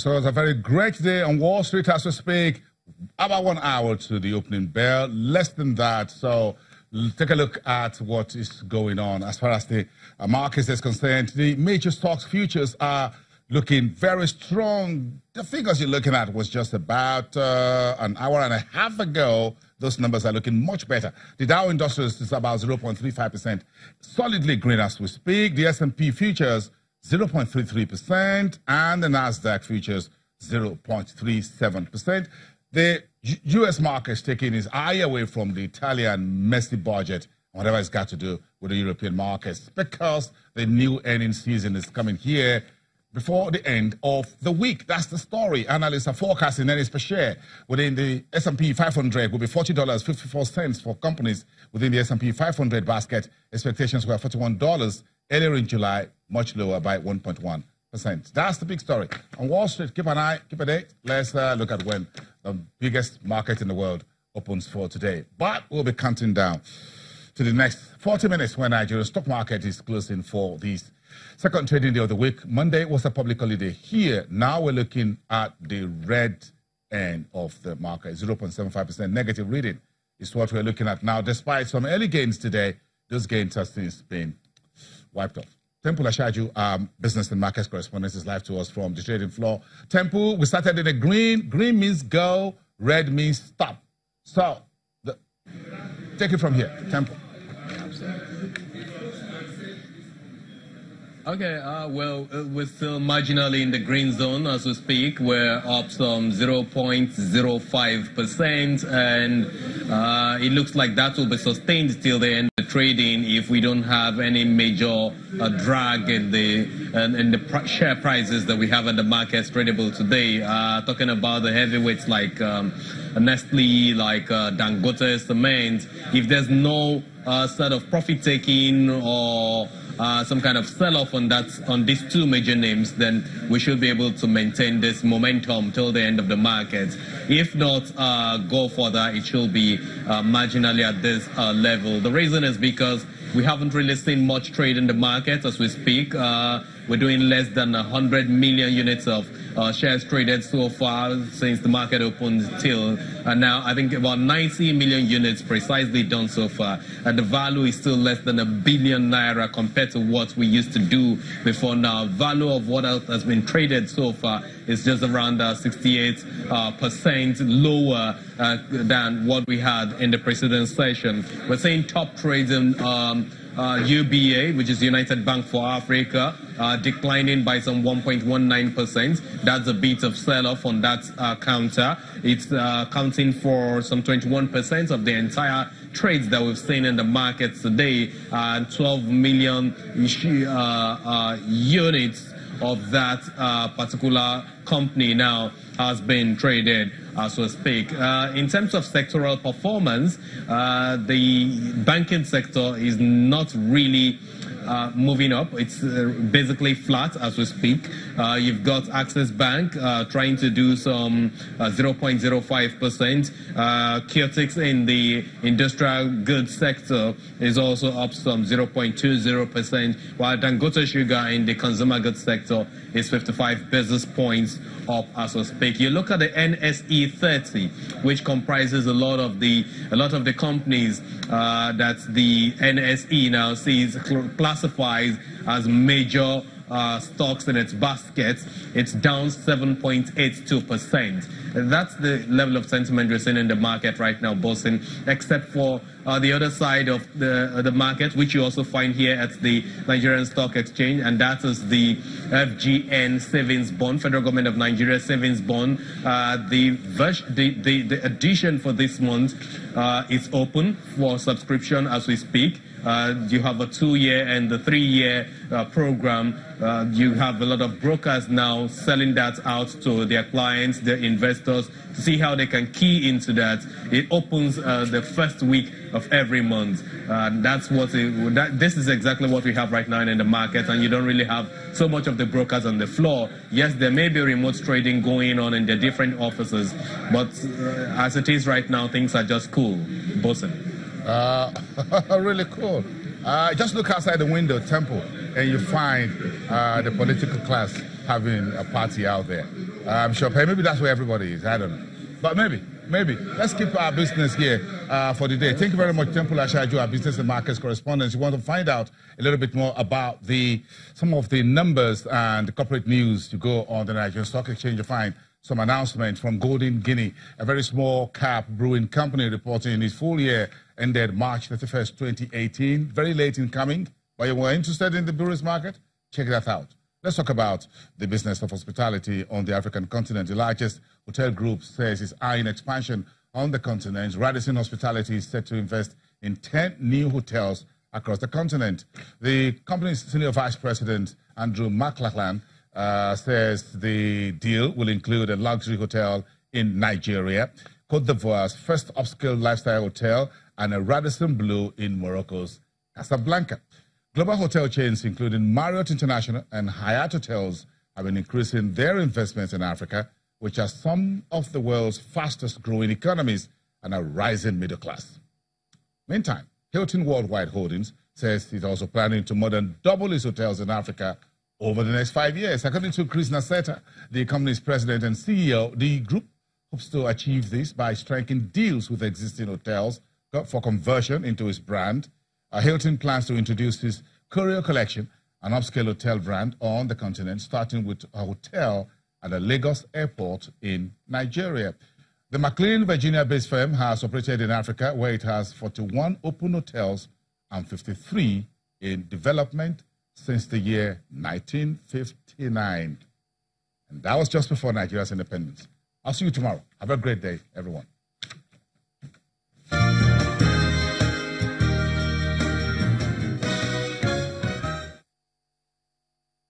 So it's a very great day on Wall Street as we speak. About 1 hour to the opening bell, less than that. So take a look at what is going on as far as the markets is concerned. The major stocks futures are looking very strong. The figures you're looking at was just about an hour and a half ago. Those numbers are looking much better. The Dow Industrials is about 0.35%, solidly green as we speak. The S&P futures 0.33%, and the Nasdaq futures 0.37%. The U.S. market is taking its eye away from the Italian messy budget, whatever it's got to do with the European markets, because the new earnings season is coming here before the end of the week. That's the story. Analysts are forecasting earnings per share within the S&P 500 will be $40.54 for companies within the S&P 500 basket. Expectations were $41 earlier in July, much lower by 1.1%. That's the big story. On Wall Street, keep an eye, keep a date. Let's look at when the biggest market in the world opens for today. But we'll be counting down to the next 40 minutes when Nigeria's stock market is closing for this second trading day of the week. Monday was a public holiday here. Now we're looking at the red end of the market. 0.75% negative reading is what we're looking at now. Despite some early gains today, those gains have since been wiped off. Temple Ashaju, business and markets correspondent, is live to us from the trading floor. Temple, we started in a green. Green means go, red means stop. So, take it from here, Temple. Okay, we're still marginally in the green zone as we speak. We're up some 0.05%, and it looks like that will be sustained till the end of the trading if we don't have any major drag in the share prices that we have in the markets tradable today. Talking about the heavyweights like Nestle, like Dangote Cement, if there's no sort of profit taking or some kind of sell-off on these two major names, then we should be able to maintain this momentum till the end of the market. If not go further, it should be marginally at this level. The reason is because we haven't really seen much trade in the market as we speak. We're doing less than 100 million units of shares traded so far since the market opened till now. I think about 90 million units precisely done so far. And the value is still less than ₦1 billion compared to what we used to do before now. Value of what else has been traded so far is just around 68% lower than what we had in the preceding session. We're seeing top trades in UBA, which is United Bank for Africa, declining by some 1.19%. That's a bit of sell-off on that counter. It's accounting for some 21% of the entire trades that we've seen in the markets today, 12 million units of that particular company now has been traded as we speak. In terms of sectoral performance, the banking sector is not really moving up. It's basically flat as we speak. You've got Access Bank trying to do some 0.05%. Kiotics in the industrial goods sector is also up some 0.20%, while Dangote Sugar in the consumer goods sector is 55 basis points up as we speak. You look at the NSE 30, which comprises a lot of the companies that the NSE now classifies as major stocks in its basket. It's down 7.82%. That's the level of sentiment we're seeing in the market right now, Bosin, except for the other side of the market, which you also find here at the Nigerian Stock Exchange, and that is the FGN Savings Bond, Federal Government of Nigeria Savings Bond. The edition for this month is open for subscription as we speak. You have a 2-year and a 3-year program. You have a lot of brokers now selling that out to their clients, their investors, to see how they can key into that. It opens the first week of every month. This is exactly what we have right now in the market, and you don't really have so much of the brokers on the floor. Yes, there may be remote trading going on in the different offices, but as it is right now, things are just cool. Bosin. Really cool. Just look outside the window, Temple, and you find the political class having a party out there. I'm sure maybe that's where everybody is. I don't know. But maybe. Let's keep our business here for the day. Thank you very much, Temple Ashaju, our business and markets correspondent. You want to find out a little bit more about some of the numbers and the corporate news. You go on the Nigerian Stock Exchange, you find some announcements from Golden Guinea, a very small cap brewing company reporting its full year ended March 31st, 2018. Very late in coming, but you were interested in the breweries market? Check that out. Let's talk about the business of hospitality on the African continent. The largest hotel group says it's eyeing expansion on the continent. Radisson Hospitality is set to invest in 10 new hotels across the continent. The company's senior vice president, Andrew McLachlan, says the deal will include a luxury hotel in Nigeria, Cote d'Ivoire's first upscale lifestyle hotel, and a Radisson Blu in Morocco's Casablanca. Global hotel chains, including Marriott International and Hyatt Hotels, have been increasing their investments in Africa, which are some of the world's fastest growing economies and a rising middle class. Meantime, Hilton Worldwide Holdings says it's also planning to more than double its hotels in Africa over the next 5 years. According to Chris Naseta, the company's president and CEO, the group hopes to achieve this by striking deals with existing hotels for conversion into its brand. Hilton plans to introduce his Courier Collection, an upscale hotel brand on the continent, starting with a hotel at the Lagos airport in Nigeria. The McLean, Virginia-based firm has operated in Africa, where it has 41 open hotels and 53 in development since the year 1959. And that was just before Nigeria's independence. I'll see you tomorrow. Have a great day, everyone.